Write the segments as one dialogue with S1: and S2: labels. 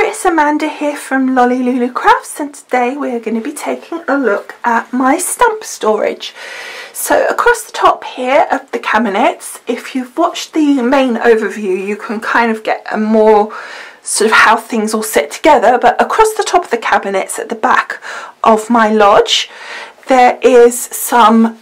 S1: it's Amanda here from Lolli Lulu Crafts, and today we're going to be taking a look at my stamp storage. So across the top here of the cabinets, if you've watched the main overview, you can kind of get a more sort of how things all sit together, but across the top of the cabinets at the back of my lodge there is some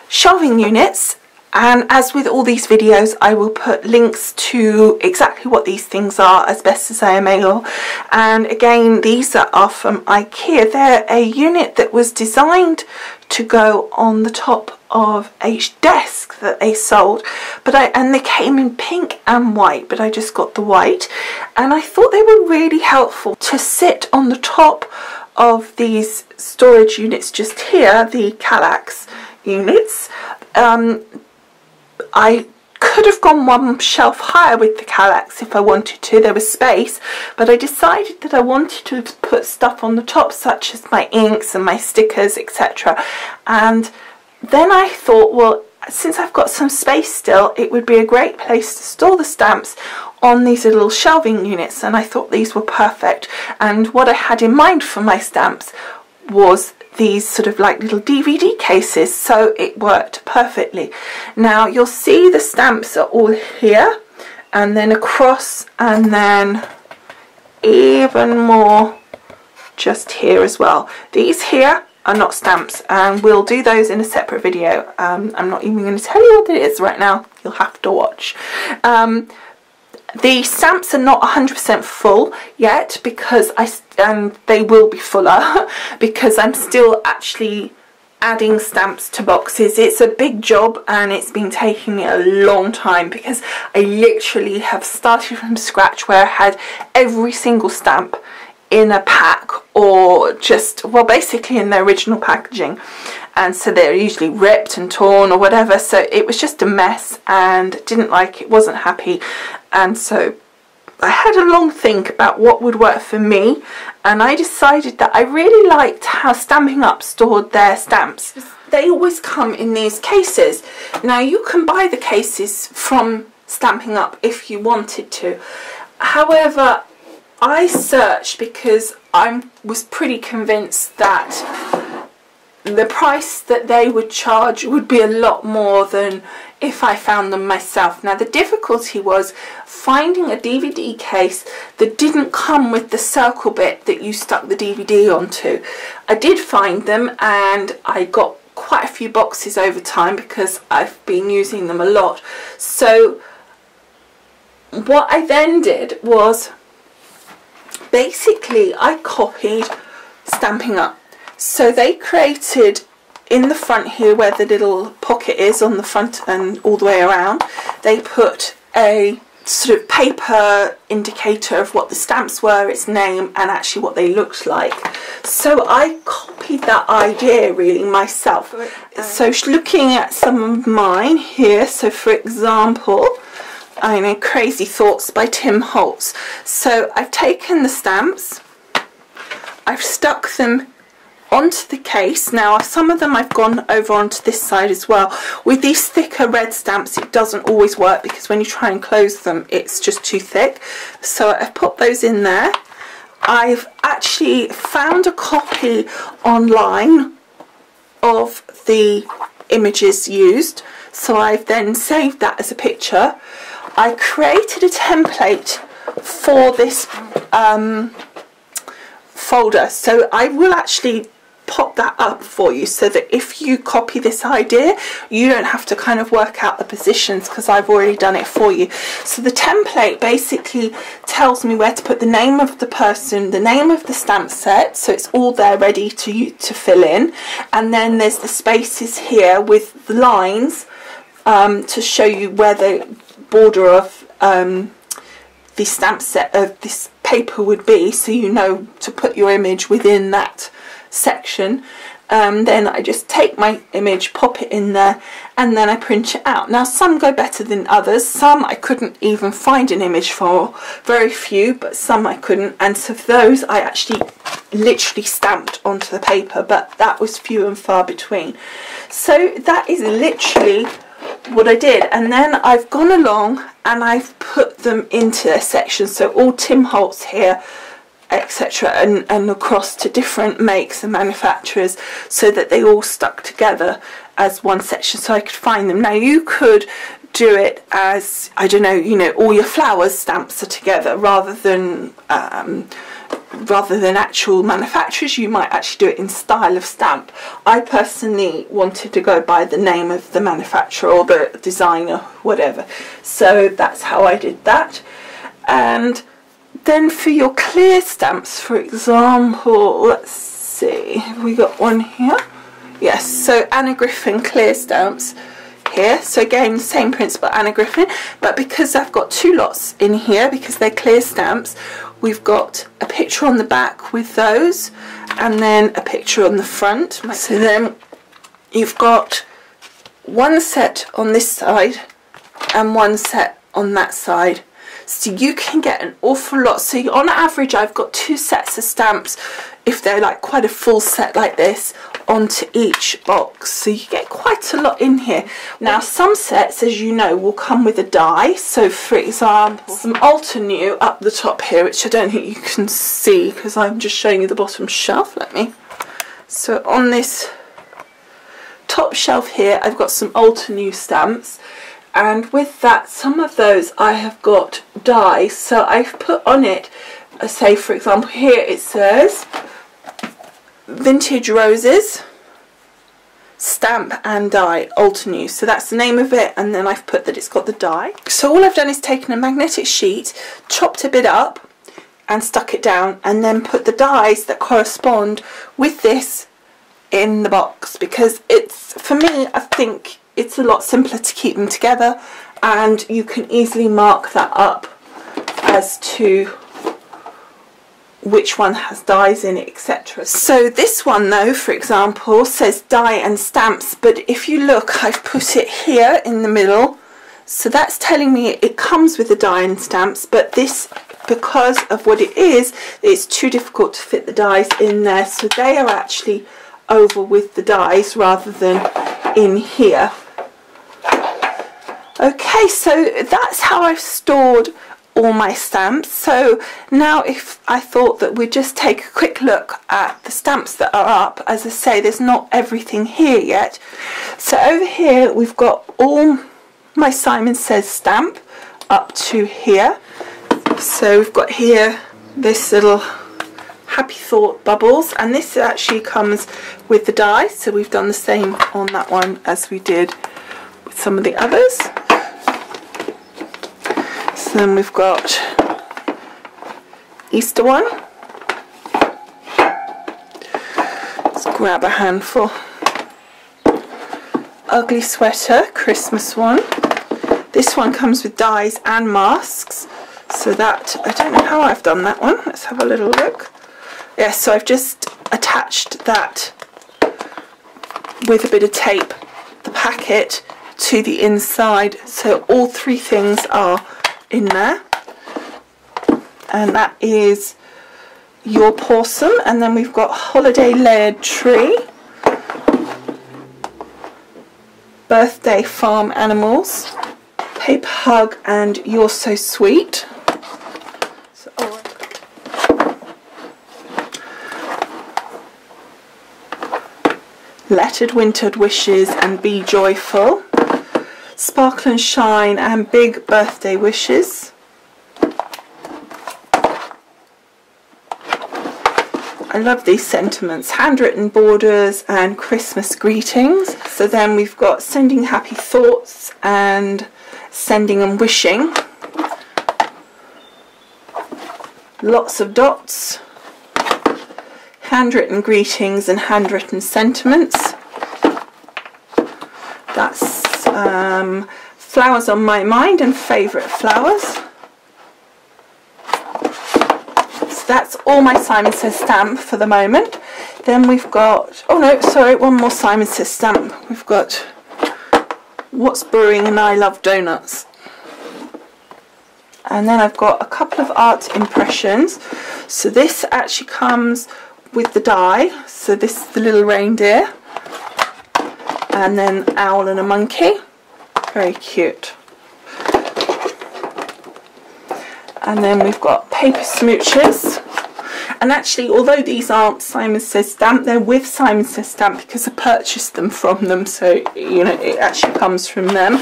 S1: shelving units. And as with all these videos, I will put links to exactly what these things are as best as I am able. And again, these are from IKEA. They're a unit that was designed to go on the top of a desk that they sold, and they came in pink and white, but I just got the white, and I thought they were really helpful to sit on the top of these storage units just here, the Kallax units. I could have gone one shelf higher with the Kallax if I wanted to, there was space, but I decided that I wanted to put stuff on the top such as my inks and my stickers, etc. And then I thought, well, since I've got some space still, it would be a great place to store the stamps on these little shelving units, and I thought these were perfect. And what I had in mind for my stamps was these sort of like little DVD cases, so it worked perfectly. Now you'll see the stamps are all here and then across, and then even more just here as well. These here are not stamps, and we'll do those in a separate video. I'm not even going to tell you what it is right now, you'll have to watch. The stamps are not 100% full yet, because they will be fuller because I'm still actually adding stamps to boxes. It's a big job and it's been taking me a long time, because I literally have started from scratch where I had every single stamp in a pack, or just, well, basically in their original packaging, and so they're usually ripped and torn or whatever, so it was just a mess and didn't like it, wasn't happy. And so I had a long think about what would work for me, and I decided that I really liked how Stampin' Up stored their stamps. They always come in these cases. Now you can buy the cases from Stampin' Up if you wanted to. However, I searched because I was pretty convinced that the price that they would charge would be a lot more than if I found them myself. Now the difficulty was finding a DVD case that didn't come with the circle bit that you stuck the DVD onto. I did find them, and I got quite a few boxes over time because I've been using them a lot. So what I then did was basically I copied Stampin' Up. So they created, in the front here where the little pocket is on the front and all the way around, they put a sort of paper indicator of what the stamps were, its name, and actually what they looked like. So I copied that idea really myself. So looking at some of mine here, so for example, I know, Crazy Thoughts by Tim Holtz. So I've taken the stamps, I've stuck them onto the case. Now some of them I've gone over onto this side as well. With these thicker red stamps it doesn't always work, because when you try and close them it's just too thick. So I've put those in there. I've actually found a copy online of the images used, so I've then saved that as a picture. I created a template for this folder, so I will actually pop that up for you, so that if you copy this idea you don't have to kind of work out the positions, because I've already done it for you. So the template basically tells me where to put the name of the person, the name of the stamp set, so it's all there ready to fill in, and then there's the spaces here with the lines to show you where the border of the stamp set of this paper would be, so you know to put your image within that section. Then I just take my image, pop it in there, and then I print it out. Now some go better than others. Some I couldn't even find an image for, very few, but some I couldn't, and so for those I actually literally stamped onto the paper, but that was few and far between. So that is literally what I did, and then I've gone along and I've put them into their sections. So all Tim Holtz here etc., and across to different makes and manufacturers, so that they all stuck together as one section so I could find them. Now you could do it as, I don't know, you know, all your flowers stamps are together rather than actual manufacturers. You might actually do it in style of stamp. I personally wanted to go by the name of the manufacturer or the designer, whatever, so that's how I did that. And then for your clear stamps, for example, let's see, have we got one here? Yes, so Anna Griffin clear stamps here. So again, same principle, Anna Griffin, but because I've got two lots in here, because they're clear stamps, we've got a picture on the back with those, and then a picture on the front. So then you've got one set on this side and one set on that side. So you can get an awful lot. So on average, I've got 2 sets of stamps, if they're like quite a full set like this, onto each box. So you get quite a lot in here. Now some sets, as you know, will come with a die. So for example, some Altenew up the top here, which I don't think you can see because I'm just showing you the bottom shelf. So on this top shelf here, I've got some Altenew stamps. And with that, some of those I have got die, so I've put on it, say for example here it says Vintage Roses, stamp and die, Altenew. So that's the name of it, and then I've put that it's got the die. So all I've done is taken a magnetic sheet, chopped a bit up and stuck it down, and then put the dies that correspond with this in the box, because it's, for me, I think it's a lot simpler to keep them together, and you can easily mark that up as to which one has dies in it, etc. So this one though, for example, says die and stamps, but if you look, I've put it here in the middle, so that's telling me it comes with the die and stamps, but this, because of what it is, it's too difficult to fit the dies in there, so they are actually over with the dies rather than in here. Okay, so that's how I've stored all my stamps. So now if I thought that we'd just take a quick look at the stamps that are up, as I say, there's not everything here yet. So over here we've got all my Simon Says stamp up to here. So we've got here this little Happy Thought bubbles, and this actually comes with the die, so we've done the same on that one as we did with some of the others. So then we've got Easter one. Let's grab a handful. Ugly Sweater, Christmas one. This one comes with dies and masks, so that, I don't know how I've done that one. Let's have a little look. Yes, so I've just attached that with a bit of tape, the packet, to the inside, so all 3 things are in there. And that is Your Possum, and then we've got Holiday Layered Tree, Birthday Farm Animals, Paper Hug, and You're So Sweet. Lettered Wintered Wishes and Be Joyful, Sparkle and Shine and Big Birthday Wishes, I love these sentiments, Handwritten Borders and Christmas Greetings. So then we've got Sending Happy Thoughts and Sending and Wishing, Lots of Dots, Handwritten Greetings and Handwritten Sentiments. That's Flowers on My Mind and Favourite Flowers. So that's all my Simon Says stamp for the moment. Then we've got, oh no, sorry, one more Simon Says stamp. We've got What's Brewing and I Love Donuts. And then I've got a couple of art impressions. So this actually comes with the die, so this is the little reindeer, and then owl and a monkey, very cute. And then we've got paper smooches, And actually, although these aren't Simon Says stamp, they're with Simon Says stamp because I purchased them from them, so you know it actually comes from them.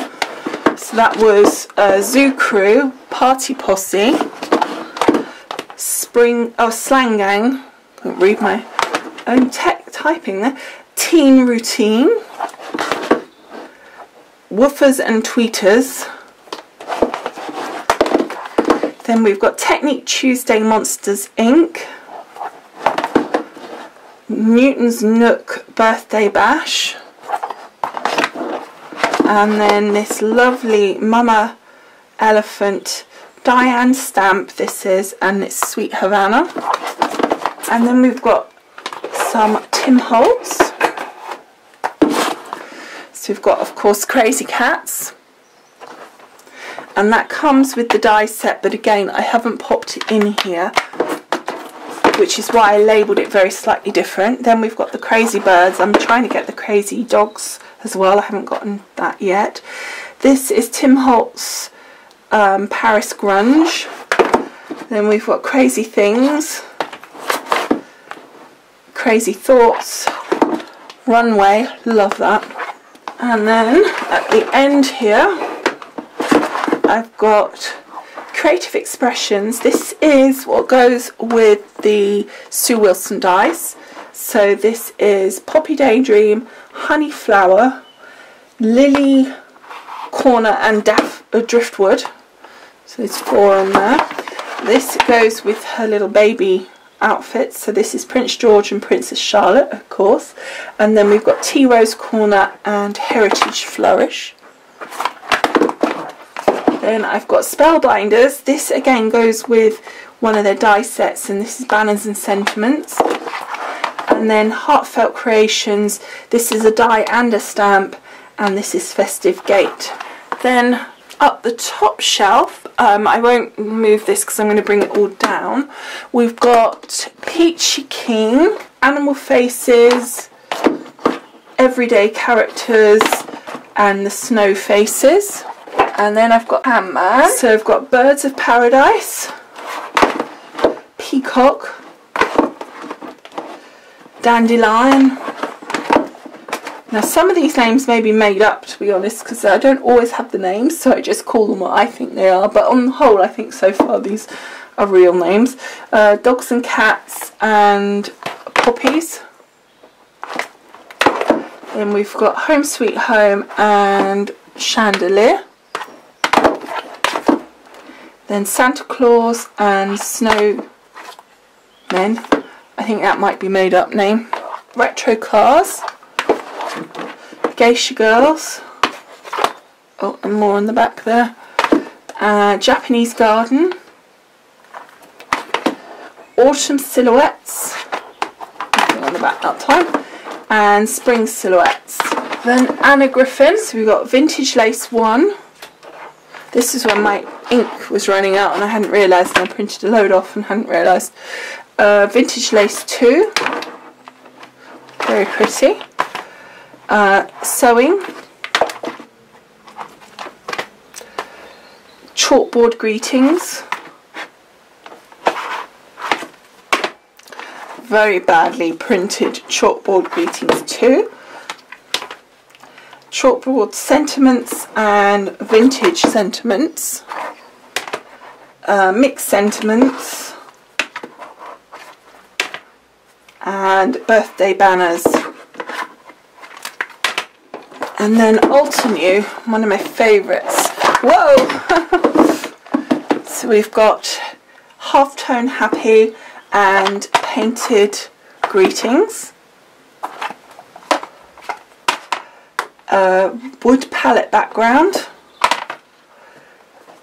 S1: So that was Zoo Crew, Party Posse, Slang Gang, can't read my own typing there, Teen Routine, Woofers and Tweeters. Then we've got Technique Tuesday Monsters Inc. Newton's Nook Birthday Bash. And then this lovely Mama Elephant Diane stamp, this is, and it's Sweet Havana. And then we've got some Tim Holtz. So we've got, of course, Crazy Cats. And that comes with the die set, but again, I haven't popped it in here, which is why I labelled it very slightly different. Then we've got the Crazy Birds. I'm trying to get the Crazy Dogs as well. I haven't gotten that yet. This is Tim Holtz Paris Grunge. Then we've got Crazy Things, Crazy Thoughts, Runway, love that. And then at the end here, I've got Creative Expressions. This is what goes with the Sue Wilson dies. So this is Poppy Daydream, Honey Flower, Lily Corner and Driftwood. So there's 4 on there. This goes with her little baby outfits. So this is Prince George and Princess Charlotte, of course. And then we've got Tea Rose Corner and Heritage Flourish. Then I've got Spellbinders. This again goes with one of their die sets, and this is Banners and Sentiments. And then Heartfelt Creations. This is a die and a stamp, and this is Festive Gate. Then up the top shelf, I won't move this because I'm going to bring it all down. We've got Peachy King, Animal Faces, Everyday Characters, and the Snow Faces. And then I've got Ant-Man. So I've got Birds of Paradise, Peacock, Dandelion. Now some of these names may be made up, to be honest, because I don't always have the names, so I just call them what I think they are. But on the whole, I think so far these are real names. Dogs and Cats and Poppies. Then we've got Home Sweet Home and Chandelier. Then Santa Claus and Snowmen. I think that might be made up name. Retro Cars. Geisha Girls. Oh, and more on the back there. Japanese Garden. Autumn Silhouettes. Nothing on the back that time. And Spring Silhouettes. Then Anna Griffin. So we've got Vintage Lace 1. This is when my ink was running out and I hadn't realised, and I printed a load off and hadn't realised. Vintage Lace 2. Very pretty. Sewing. Chalkboard Greetings. Very badly printed Chalkboard Greetings 2. Chalkboard Sentiments and Vintage Sentiments, Mixed Sentiments, and Birthday Banners. And then Ultinew, one of my favourites. Whoa! So we've got Halftone Happy and Painted Greetings. Wood palette background,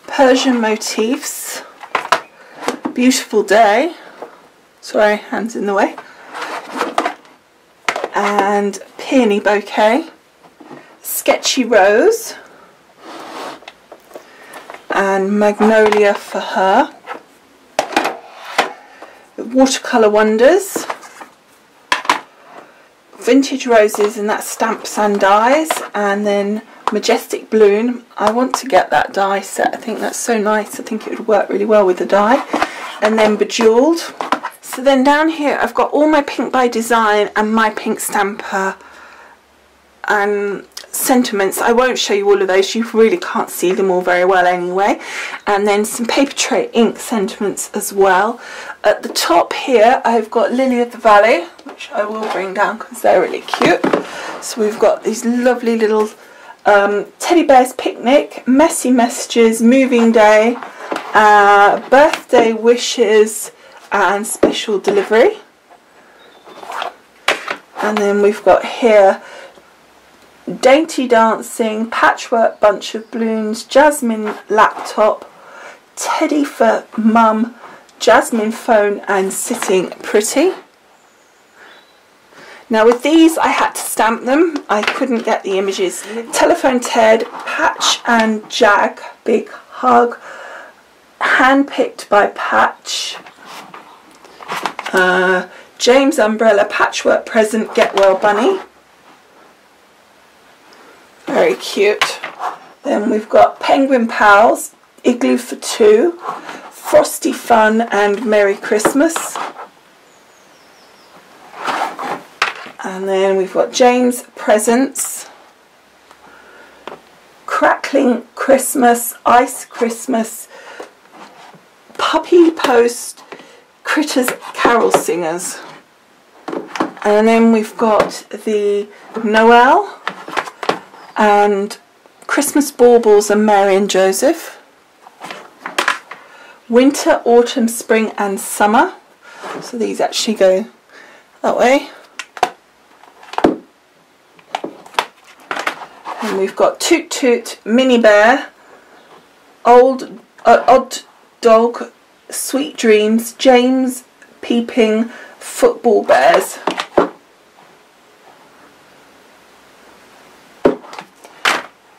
S1: Persian motifs, Beautiful Day, sorry, hands in the way, and Peony Bouquet, Sketchy Rose, and Magnolia for Her, Watercolour Wonders, Vintage Roses, and that's Stamps and Dies, and then Majestic Bloom. I want to get that die set. I think that's so nice. I think it would work really well with the die. And then Bejeweled, So then down here I've got all my Pink by Design and my Pink Stamper and sentiments. I won't show you all of those, you really can't see them all very well anyway. And then some paper tray ink sentiments as well. At the top here I've got Lily of the Valley, which I will bring down because they're really cute. So we've got these lovely little Teddy Bear's Picnic, Messy Messages, Moving Day, Birthday Wishes and Special Delivery. And then we've got here Dainty Dancing, Patchwork Bunch of Balloons, Jasmine Laptop, Teddy for Mum, Jasmine Phone and Sitting Pretty. Now with these I had to stamp them, I couldn't get the images. Telephone Ted, Patch and Jag, Big Hug, handpicked by Patch, James Umbrella, Patchwork Present, Get Well Bunny. Very cute. Then we've got Penguin Pals, Igloo for Two, Frosty Fun and Merry Christmas. And then we've got James Presents, Crackling Christmas, Ice Christmas, Puppy Post, Critters Carol Singers. And then we've got the Noel and Christmas Baubles and Mary and Joseph, Winter, Autumn, Spring and Summer. So these actually go that way. And we've got Toot Toot, Mini Bear, Odd Dog, Sweet Dreams, James Peeping, Football Bears.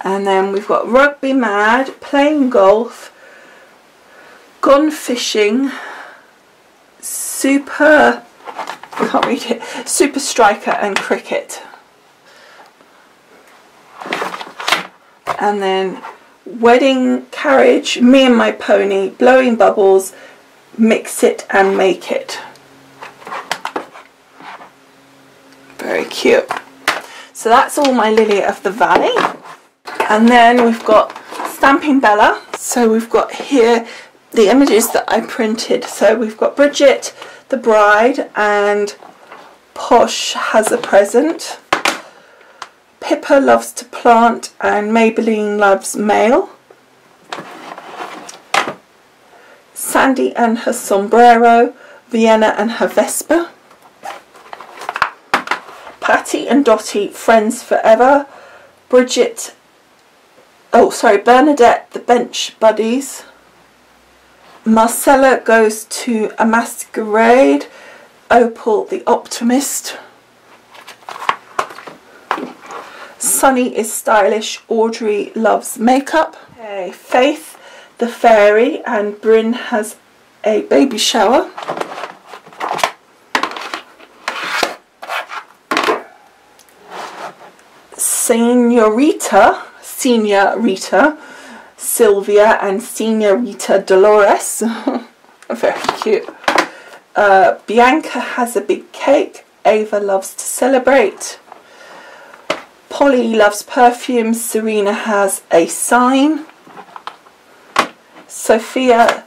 S1: And then we've got Rugby Mad, Playing Golf, Gone Fishing, Super, I can't read it, Super Striker and Cricket. And then Wedding Carriage, Me and My Pony, Blowing Bubbles, Mix It and Make It. Very cute. So that's all my Lily of the Valley. And then we've got Stamping Bella. So we've got here the images that I printed. So we've got Bridget, the bride, and Posh has a present. Pippa loves to plant, and Maybelline loves mail. Sandy and her sombrero, Vienna and her Vespa. Patty and Dottie, friends forever. Bridget, Bernadette, the bench buddies. Marcella goes to a masquerade. Opal, the optimist. Sunny is stylish. Audrey loves makeup. Okay, Faith, the fairy, and Bryn has a baby shower. Senorita, Sylvia, and Senorita Dolores. Very cute. Bianca has a big cake. Ava loves to celebrate. Polly loves perfume. Serena has a sign. Sophia,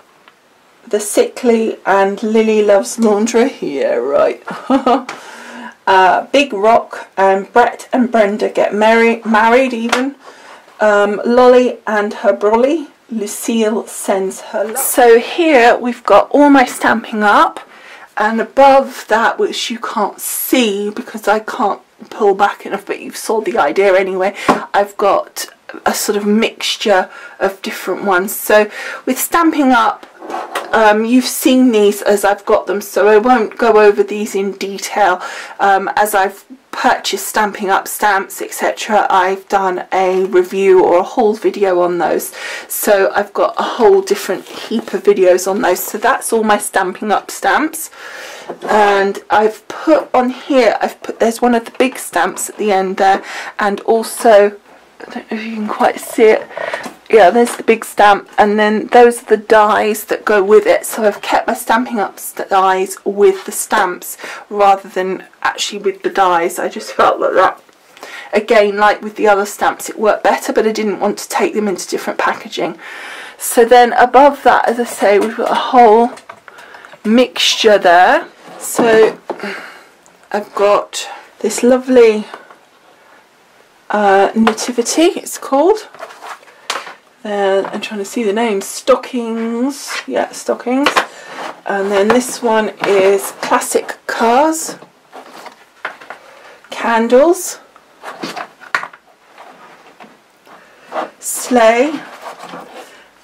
S1: the sickly, and Lily loves laundry. Yeah, right. Big Rock and Brett and Brenda get married even. Lolly and her brolly. Lucille sends her love. So here we've got all my stamping up, and above that, which you can't see because I can't pull back enough, but you saw the idea anyway, I've got a sort of mixture of different ones. So with Stamping Up, you've seen these as I've got them, so I won't go over these in detail. As I've purchased Stamping Up stamps, etc., I've done a review or a haul video on those, so I've got a whole different heap of videos on those. So that's all my Stamping Up stamps. And I've put on here, there's one of the big stamps at the end there, and also, I don't know if you can quite see it, yeah, there's the big stamp, and then those are the dies that go with it. So I've kept my Stampin' Up dies with the stamps rather than actually with the dies. I just felt like that, again, like with the other stamps, it worked better, but I didn't want to take them into different packaging. So then above that, as I say, we've got a whole mixture there. So I've got this lovely nativity, it's called. I'm trying to see the name. Stockings. Yeah, stockings. And then this one is classic cars, candles, sleigh,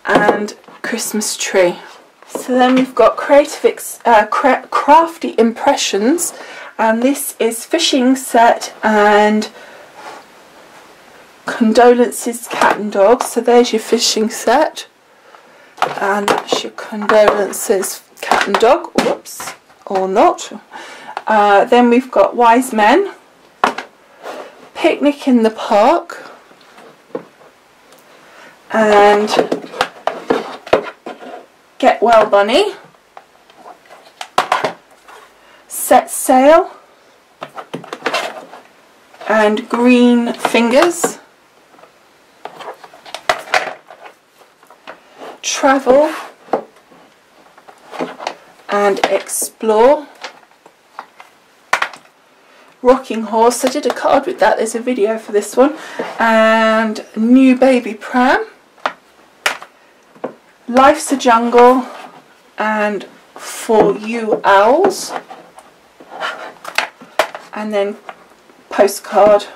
S1: and Christmas tree. So then we've got crafty impressions, and this is fishing set and condolences cat and dog. So there's your fishing set, and that's your condolences cat and dog. Whoops, or not. Then we've got wise men, picnic in the park, and get well bunny, set sail, and green fingers, travel and explore, rocking horse. I did a card with that, there's a video for this one, and new baby pram, life's a jungle, and for you owls, and then postcard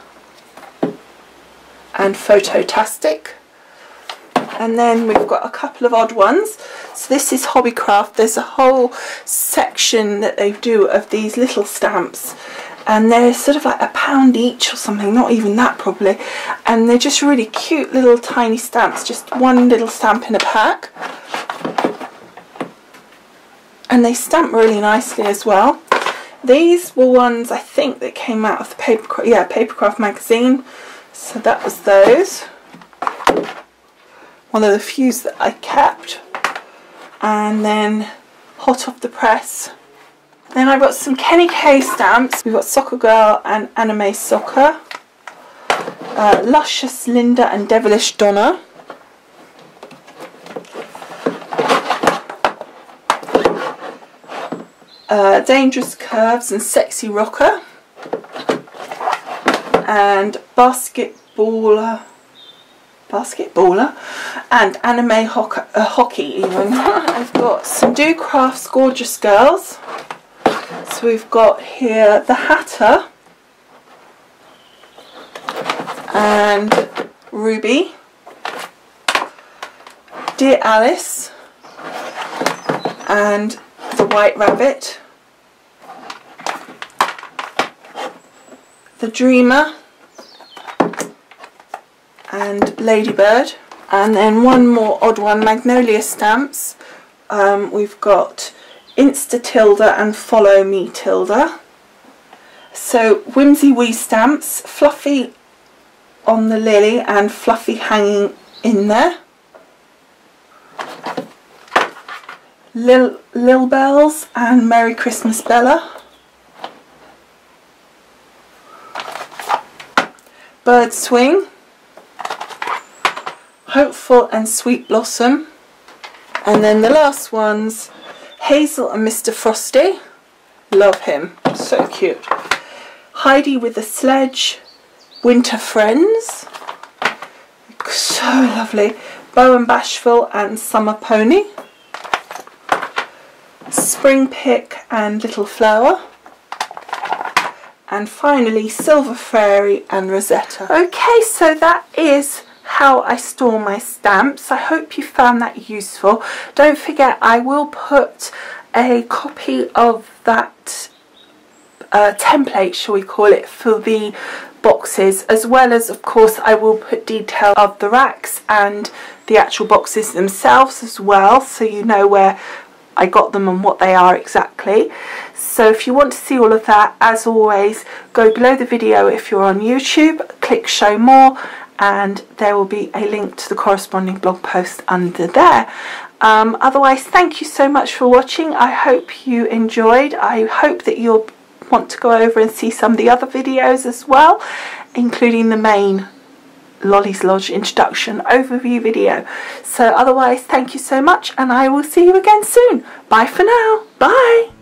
S1: and phototastic. And then we've got a couple of odd ones. So this is Hobbycraft. There's a whole section that they do of these little stamps, and they're sort of like £1 each or something, not even that probably, and they're just really cute little tiny stamps, just one little stamp in a pack, and they stamp really nicely as well. These were ones I think that came out of the Papercraft magazine, so that was those. One of the few that I kept. And then hot off the press. Then I've got some Kenny K stamps. We've got Soccer Girl and Anime Soccer, Luscious Linda and Devilish Donna, Dangerous Curves and Sexy Rocker, and Basketballer and Anime Hockey even. I've got some Do Crafts Gorgeous Girls. So we've got here the Hatter and Ruby, Dear Alice and the White Rabbit, the Dreamer and Ladybird. And then one more odd one, Magnolia stamps. We've got Insta Tilda and Follow Me Tilda. So Whimsy Wee stamps, Fluffy on the lily and Fluffy hanging in there. Lil Bells and Merry Christmas Bella. Bird Swing, Hopeful and Sweet Blossom, and then the last one's Hazel and Mr. Frosty. Love him, so cute. Heidi with the Sledge, Winter Friends, so lovely. Bo and Bashful and Summer Pony, Spring Pick and Little Flower, and finally Silver Fairy and Rosetta. Okay, so that is how I store my stamps. I hope you found that useful. Don't forget, I will put a copy of that template, shall we call it, for the boxes, as well as, of course, I will put detail of the racks and the actual boxes themselves as well, so you know where I got them and what they are exactly. So if you want to see all of that, as always, go below the video if you're on YouTube, click show more, and there will be a link to the corresponding blog post under there. Otherwise, thank you so much for watching. I hope you enjoyed. I hope that you'll want to go over and see some of the other videos as well, including the main Lolli's Lodge introduction overview video. So otherwise, thank you so much, and I will see you again soon. Bye for now. Bye.